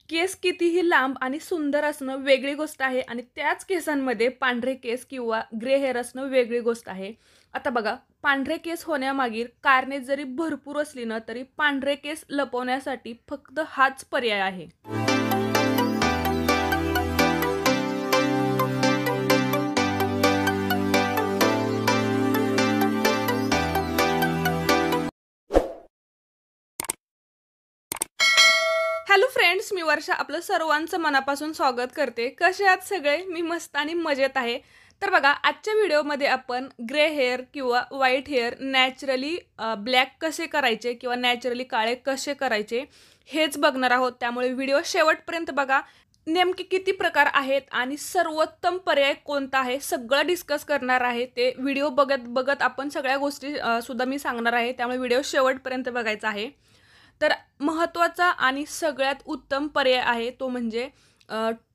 केस कितीही लांब आणि सुंदर असणं वेगळी गोष्ट आहे आणि त्याच केसांमध्ये पांढरे केस किंवा ग्रे हेअर असणं वेगळी गोष्ट आहे. आता बघा, पांढरे केस होण्यामागील कारणे जरी भरपूर असली ना, तरी पांढरे केस लपवण्यासाठी फक्त हाच पर्याय आहे. हॅलो फ्रेंड्स, मी वर्षा आपलं सर्वांचं मनापासून स्वागत करते. कसे आहात सगळे? मी मस्त आणि मजेत आहे. तर बघा, आजच्या व्हिडिओमध्ये आपण ग्रे हेअर किंवा व्हाईट हेअर नॅचरली ब्लॅक कसे करायचे किंवा नॅचरली काळे कसे करायचे हेच बघणार आहोत. त्यामुळे व्हिडिओ शेवटपर्यंत बघा. नेमके किती प्रकार आहेत आणि सर्वोत्तम पर्याय कोणता आहे सगळं डिस्कस करणार आहे. ते व्हिडिओ बघत बघत आपण सगळ्या गोष्टी सुद्धा मी सांगणार आहे. त्यामुळे व्हिडिओ शेवटपर्यंत बघायचा आहे. तर महत्त्वाचा आणि सगळ्यात उत्तम पर्याय आहे तो म्हणजे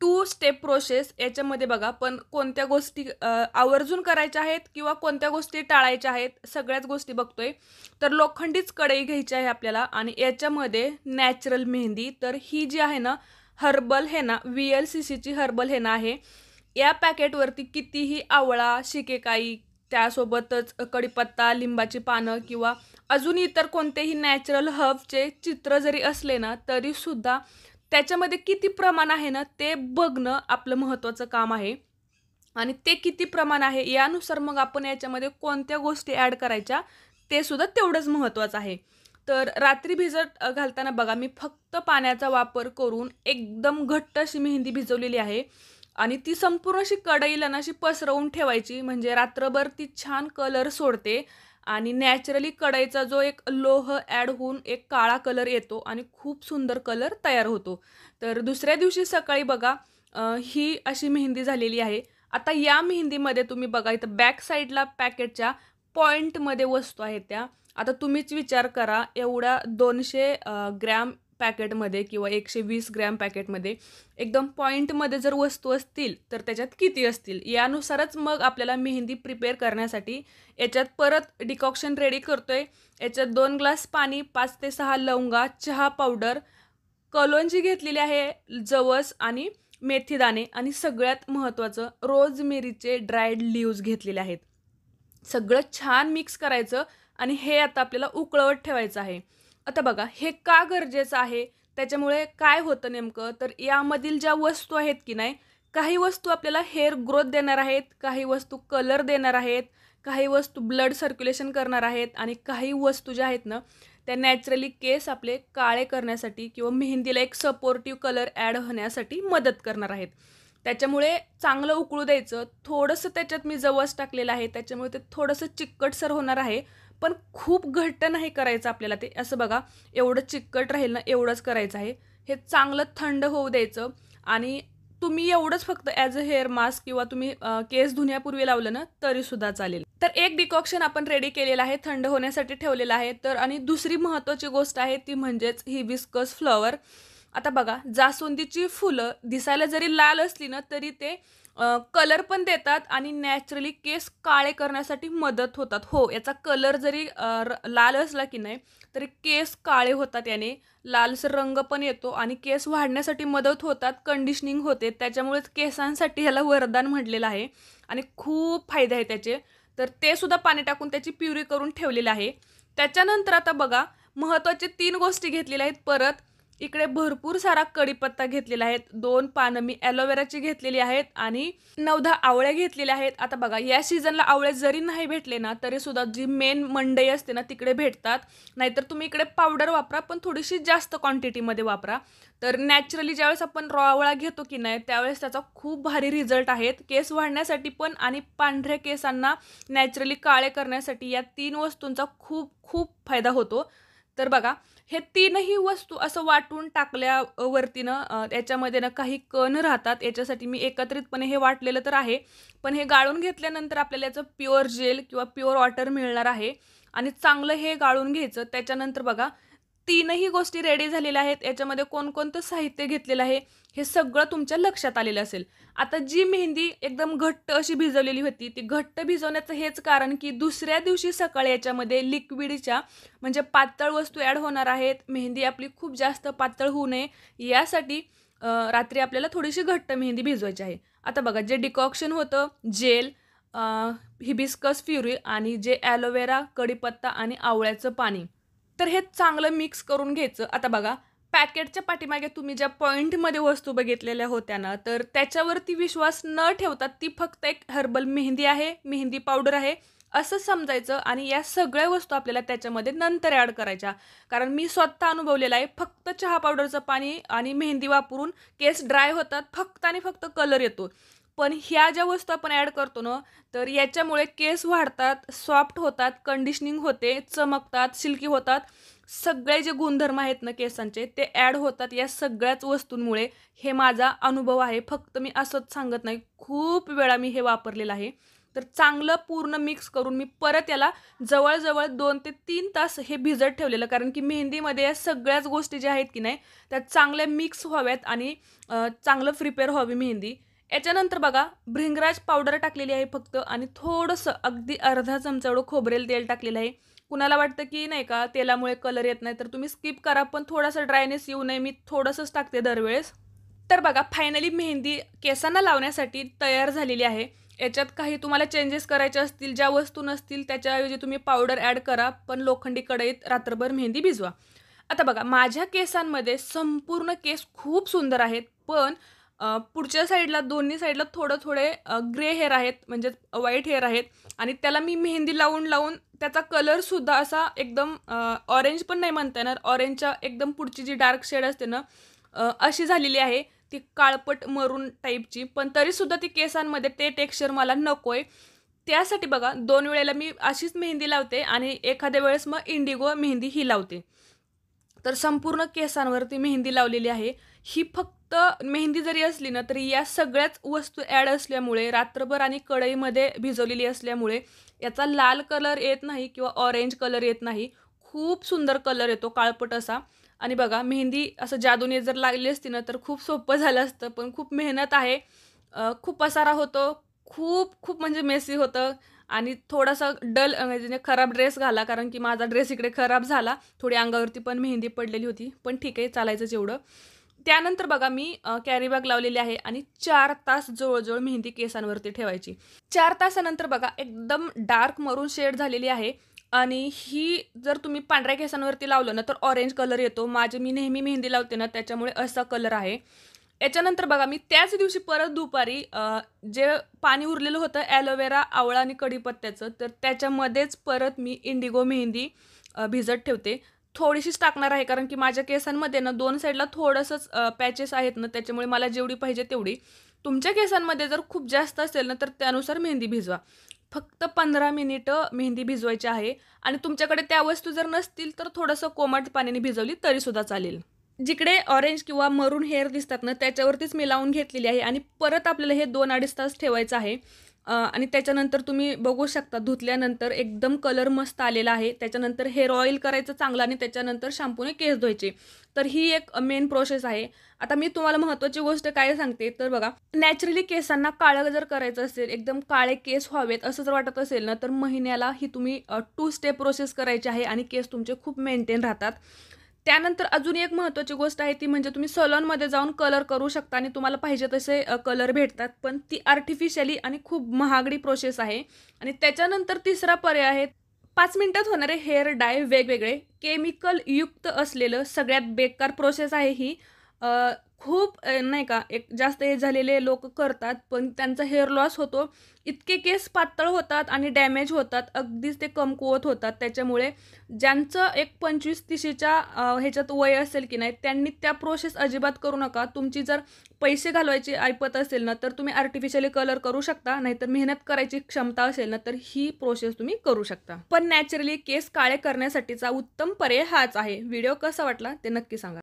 2 स्टेप प्रोसेस. याच्यामध्ये बघा, पण कोणत्या गोष्टी आवर्जून करायच्या आहेत किंवा कोणत्या गोष्टी टाळायच्या आहेत सगळ्याच गोष्टी बघतोय. तर लोखंडीच कढई घ्यायची आहे आपल्याला आणि याच्यामध्ये नॅचरल मेहंदी. तर ही जी आहे ना, हर्बल हेना, VLCCची हर्बल हेना आहे. या पॅकेटवरती कितीही आवळा, शिकेकाई, त्यासोबतच कढीपत्ता, लिंबाची पानं किंवा अजून इतर कोणतेही नॅचरल हर्बचे चित्र जरी असले ना, तरीसुद्धा त्याच्यामध्ये किती प्रमाण आहे ना, ते बघणं आपलं महत्त्वाचं काम आहे. आणि ते किती प्रमाण आहे यानुसार मग आपण याच्यामध्ये कोणत्या गोष्टी ॲड करायच्या ते सुद्धा तेवढंच महत्त्वाचं आहे. तर रात्री भिजत घालताना बघा, मी फक्त पाण्याचा वापर करून एकदम घट्ट अशी मेहंदी भिजवलेली आहे आणि ती संपूर्ण अशी कढईला ना अशी पसरवून ठेवायची, म्हणजे रात्रभर ती छान कलर सोडते आणि नॅचरली कढईचा जो एक लोह ॲड होऊन एक काळा कलर येतो आणि खूप सुंदर कलर तयार होतो. तर दुसऱ्या दिवशी सकाळी बघा, ही अशी मेहंदी झालेली आहे. आता या मेहंदीमध्ये तुम्ही बघा, इथं बॅक साईडला पॅकेटच्या पॉइंटमध्ये वस्तू आहेत त्या. आता तुम्हीच विचार करा, एवढ्या 200 ग्रॅम पॅकेटमध्ये किंवा 120 ग्रॅम पॅकेटमध्ये एकदम पॉइंटमध्ये जर वस्तू असतील तर त्याच्यात किती असतील, यानुसारच मग आपल्याला मेहंदी प्रिपेअर करण्यासाठी याच्यात परत डिकॉक्शन रेडी करतोय. याच्यात 2 ग्लास पाणी, 5 ते 6 लवंगा, चहा पावडर, कलोंजी घेतलेली आहे, जवस आणि मेथीदाणे आणि सगळ्यात महत्त्वाचं रोजमेरीचे ड्रायड लीव्ज घेतलेले आहेत. सगळं छान मिक्स करायचं आणि हे आता आपल्याला उकळवत ठेवायचं आहे. आता बघा, हे का गरजेचं आहे, त्याच्यामुळे काय होतं नेमकं, तर यामधील ज्या वस्तू आहेत की नाही, काही वस्तू आपल्याला हेअर ग्रोथ देणार आहेत, काही वस्तू कलर देणार आहेत, काही वस्तू ब्लड सर्क्युलेशन करणार आहेत आणि काही वस्तू ज्या आहेत ना, त्या नॅचरली केस आपले काळे करण्यासाठी किंवा मेहंदीला एक सपोर्टिव्ह कलर ॲड होण्यासाठी मदत करणार आहेत. त्याच्यामुळे चांगलं उकळू द्यायचं. थोडंसं त्याच्यात मी जवस टाकलेलं आहे, त्याच्यामुळे ते थोडंसं चिकटसर होणार आहे, पण खूप घट्ट नाही करायचं आपल्याला ते. असं बघा, एवढं चिकट राहील ना, एवढंच करायचं आहे. हे चांगलं थंड होऊ द्यायचं आणि तुम्ही एवढंच फक्त ॲज अ हेअर मास्क किंवा तुम्ही केस धुण्यापूर्वी लावलं ना तरीसुद्धा चालेल. तर एक डिकॉक्शन आपण रेडी केलेलं आहे, थंड होण्यासाठी ठेवलेलं आहे. तर आणि दुसरी महत्त्वाची गोष्ट आहे ती म्हणजेच हिबिस्कस फ्लॉवर. आता बघा, जास्वंदीची फुलं दिसायला जरी लाल असली ना, तरी ते कलर पण देतात आणि नॅचरली केस काळे करण्यासाठी मदत होतात. हो, याचा कलर जरी लाल असला की नाही, तरी केस काळे होतात याने. लालसर रंग पण येतो आणि केस वाढण्यासाठी मदत होतात, कंडिशनिंग होते. त्याच्यामुळेच केसांसाठी ह्याला वरदान म्हटलेलं आहे आणि खूप फायदे आहेत त्याचे. तर ते सुद्धा पाणी टाकून त्याची प्युरी करून ठेवलेलं आहे. त्याच्यानंतर आता बघा, महत्त्वाचे 3 गोष्टी घेतलेल्या आहेत परत. इकडे भरपूर सारा कढीपत्ता घेतलेला आहे, 2 पानं मी ॲलोवेराची घेतलेली आहेत आणि 9-10 आवळ्या घेतलेल्या आहेत. आता बघा, या सीझनला आवळे जरी नाही भेटले ना, तरीसुद्धा जी मेन मंडई असते ना तिकडे भेटतात. नाहीतर तुम्ही इकडे पावडर वापरा, पण थोडीशी जास्त क्वांटिटीमध्ये वापरा. तर नॅचरली ज्यावेळेस आपण रॉ आवळा घेतो की नाही, त्यावेळेस त्याचा खूप भारी रिझल्ट आहेत केस वाढण्यासाठी पण आणि पांढऱ्या केसांना नॅचरली काळे करण्यासाठी. या 3 वस्तूंचा खूप खूप फायदा होतो. तर बघा, हे 3ही वस्तू असं वाटून टाकल्यावरती त्याच्यामध्ये ना काही कण राहतात. याच्यासाठी मी एकत्रितपणे हे वाटलेलं तर आहे, पण हे गाळून घेतल्यानंतर आपल्याला याचं प्युअर जेल किंवा प्युअर वॉटर मिळणार आहे आणि चांगलं हे गाळून घ्यायचं. त्याच्यानंतर बघा, 3ही गोष्टी रेडी झालेल्या आहेत. याच्यामध्ये कोणकोणतं साहित्य घेतलेलं आहे हे सगळं तुमच्या लक्षात आलेलं असेल. आता जी मेहंदी एकदम घट्ट अशी भिजवलेली होती, ती घट्ट भिजवण्याचं हेच कारण की दुसऱ्या दिवशी सकाळी याच्यामध्ये लिक्विडच्या म्हणजे पातळ वस्तू ॲड होणार आहेत. मेहंदी आपली खूप जास्त पातळ होऊ नये यासाठी रात्री आपल्याला थोडीशी घट्ट मेहंदी भिजवायची आहे. आता बघा जे डिकॉक्शन होतं, जेल, हिबिस्कस फ्युरी आणि जे ॲलोवेरा, कढीपत्ता आणि आवळ्याचं पाणी, तर हे चांगलं मिक्स करून घ्यायचं. आता बघा पॅकेटच्या पाठीमागे तुम्ही ज्या पॉइंटमध्ये वस्तू बघितलेल्या होत्या ना, तर त्याच्यावरती विश्वास न ठेवता ती फक्त एक हर्बल मेहंदी आहे, मेहंदी पावडर आहे असं समजायचं आणि या सगळ्या वस्तू आपल्याला त्याच्यामध्ये नंतर ॲड करायच्या. कारण मी स्वतः अनुभवलेलं आहे. फक्त चहा पावडरचं पाणी आणि मेहंदी वापरून केस ड्राय होतात, फक्त आणि फक्त कलर येतो. पण ह्या ज्या वस्तू आपण ॲड करतो ना, तर याच्यामुळे केस वाढतात, सॉफ्ट होतात, कंडिशनिंग होते, चमकतात, सिल्की होतात. सगळे जे गुणधर्म आहेत ना केसांचे ते ॲड होतात या सगळ्याच वस्तूंमुळे. हे माझा अनुभव आहे. फक्त मी असंच सांगत नाही. खूप वेळा मी हे वापरलेलं आहे. तर चांगलं पूर्ण मिक्स करून मी परत याला जवळ-जवळ 2 ते 3 तास हे भिजत ठेवलेलं. कारण की मेहंदीमध्ये या सगळ्याच गोष्टी ज्या आहेत की नाही त्या चांगल्या मिक्स व्हाव्यात आणि चांगलं प्रिपेअर व्हावी मेहंदी. याच्यानंतर बघा भृंगराज पावडर टाकलेली आहे फक्त आणि थोडंसं अगदी अर्धा चमचा एवढं खोबरेल तेल टाकलेलं आहे. कुणाला वाटतं की नाही का तेलामुळे कलर येत नाही तर तुम्ही स्किप करा, पण थोडासा ड्रायनेस येऊ नये मी थोडंसंच टाकते दरवेळेस. तर बघा फायनली मेहंदी केसांना लावण्यासाठी तयार झालेली आहे. याच्यात काही तुम्हाला चेंजेस करायचे असतील, ज्या वस्तू नसतील त्याच्याऐवजी तुम्ही पावडर ॲड करा, पण लोखंडी कढईत रात्रभर मेहंदी भिजवा. आता बघा माझ्या केसांमध्ये संपूर्ण केस खूप सुंदर आहेत, पण पुढच्या साईडला दोन्ही साईडला थोडे ग्रे हेअर आहेत, म्हणजे व्हाईट हेअर आहेत आणि त्याला मी मेहंदी लावून त्याचा कलरसुद्धा असा एकदम ऑरेंज पण नाही म्हणता येणार, ऑरेंजच्या एकदम पुढची जी डार्क शेड असते ना अशी झालेली आहे. ती काळपट मरून टाईपची, पण तरीसुद्धा ती केसांमध्ये ते टेक्स्चर मला नको आहे. त्यासाठी बघा 2 वेळेला मी अशीच मेहंदी लावते आणि एखाद्या वेळेस मग इंडिगो मेहंदी ही लावते. तर संपूर्ण केसांवरती मेहंदी लावलेली आहे. ही फक्त मेहंदी जरी असली ना, तरी या सगळ्याच वस्तू ॲड असल्यामुळे रात्रभर आणि कढईमध्ये भिजवलेली असल्यामुळे याचा लाल कलर येत नाही किंवा ऑरेंज कलर येत नाही. खूप सुंदर कलर येतो काळपट असा. आणि बघा मेहंदी असं जादूने जर लागली असती ना, तर खूप सोपं झालं असतं. पण खूप मेहनत आहे. खूप पसारा होतो. खूप म्हणजे मेसी होतं आणि थोडासा म्हणजे खराब ड्रेस घाला, कारण की माझा ड्रेस इकडे खराब झाला. थोडी अंगावरती पण मेहंदी पडलेली होती. पण ठीक आहे, चालायचंच एवढं. त्यानंतर बघा मी कॅरी बॅग लावलेली आहे आणि 4 तास जवळ मेहंदी केसांवरती ठेवायची. 4 तासानंतर बघा एकदम डार्क मरून शेड झालेली आहे आणि ही जर तुम्ही पांढऱ्या केसांवरती लावलं ना, तर ऑरेंज कलर येतो. मी नेहमी मेहंदी लावते ना, त्याच्यामुळे असा कलर आहे. याच्यानंतर बघा मी त्याच दिवशी परत दुपारी जे पाणी उरलेलं होतं ॲलोवेरा, आवळा आणि कढीपत्त्याचं, तर त्याच्यामध्येच परत मी इंडिगो मेहंदी भिजत ठेवते. थोडीशीच टाकणार आहे, कारण की माझ्या केसांमध्ये ना 2 साईडला थोडंसंच पॅचेस आहेत ना, त्याच्यामुळे मला जेवढी पाहिजे तेवढी. तुमच्या केसांमध्ये जर खूप जास्त असेल ना, तर त्यानुसार मेहंदी भिजवा. फक्त 15 मिनिटं मेहंदी भिजवायची आहे आणि तुमच्याकडे त्या वस्तू जर नसतील, तर थोडंसं कोमट पाण्याने भिजवली तरीसुद्धा चालेल. जिकडे ऑरेंज किंवा मरून हेअर दिसतात ना, त्याच्यावरतीच मी लावून घेतलेली आहे आणि परत आपल्याला हे 2-2.5 तास ठेवायचं आहे. आणि त्याच्यानंतर तुम्ही बघू शकता धुतल्यानंतर एकदम कलर मस्त आलेला आहे. त्याच्यानंतर हेअर ऑइल करायचं चांगलं आणि त्याच्यानंतर शॅम्पूने केस धुवायचे. तर ही एक मेन प्रोसेस आहे. आता मी तुम्हाला महत्त्वाची गोष्ट काय सांगते, तर बघा नॅचरली केसांना काळं जर करायचं असेल, एकदम काळे केस व्हावेत असं जर वाटत असेल ना, तर महिन्याला ही तुम्ही 2 स्टेप प्रोसेस करायची आहे आणि केस तुमचे खूप मेंटेन राहतात. त्यानंतर अजून एक महत्त्वाची गोष्ट आहे ती म्हणजे तुम्ही सलॉनमध्ये जाऊन कलर करू शकता आणि तुम्हाला पाहिजे तसे कलर भेटतात, पण ती आर्टिफिशियली आणि खूप महागडी प्रोसेस आहे. आणि त्याच्यानंतर तिसरा पर्याय आहे 5 मिनिटात होणारे हेअर डाय वेगवेगळे केमिकल युक्त असलेलं सगळ्यात बेकार प्रोसेस आहे ही. खूप नाही का एक जास्त एज झालेले लोक करतात, पण त्यांचा हेअर लॉस होतो. इतके केस पातळ होतात आणि डॅमेज होतात, अगदीच ते कमकुवत होतात. त्याच्यामुळे ज्यांचं एक 25-30च्या ह्याच्यात वय असेल की नाही, त्यांनी त्या प्रोसेस अजिबात करू नका. तुमची जर पैसे घालवायची ऐपत असेल ना, तर तुम्ही आर्टिफिशियली कलर करू शकता, नाहीतर मेहनत करायची क्षमता असेल ना, तर ही प्रोसेस तुम्ही करू शकता. पण नॅचरली केस काळे करण्यासाठीचा उत्तम पर्याय हाच आहे. व्हिडिओ कसा वाटला ते नक्की सांगा.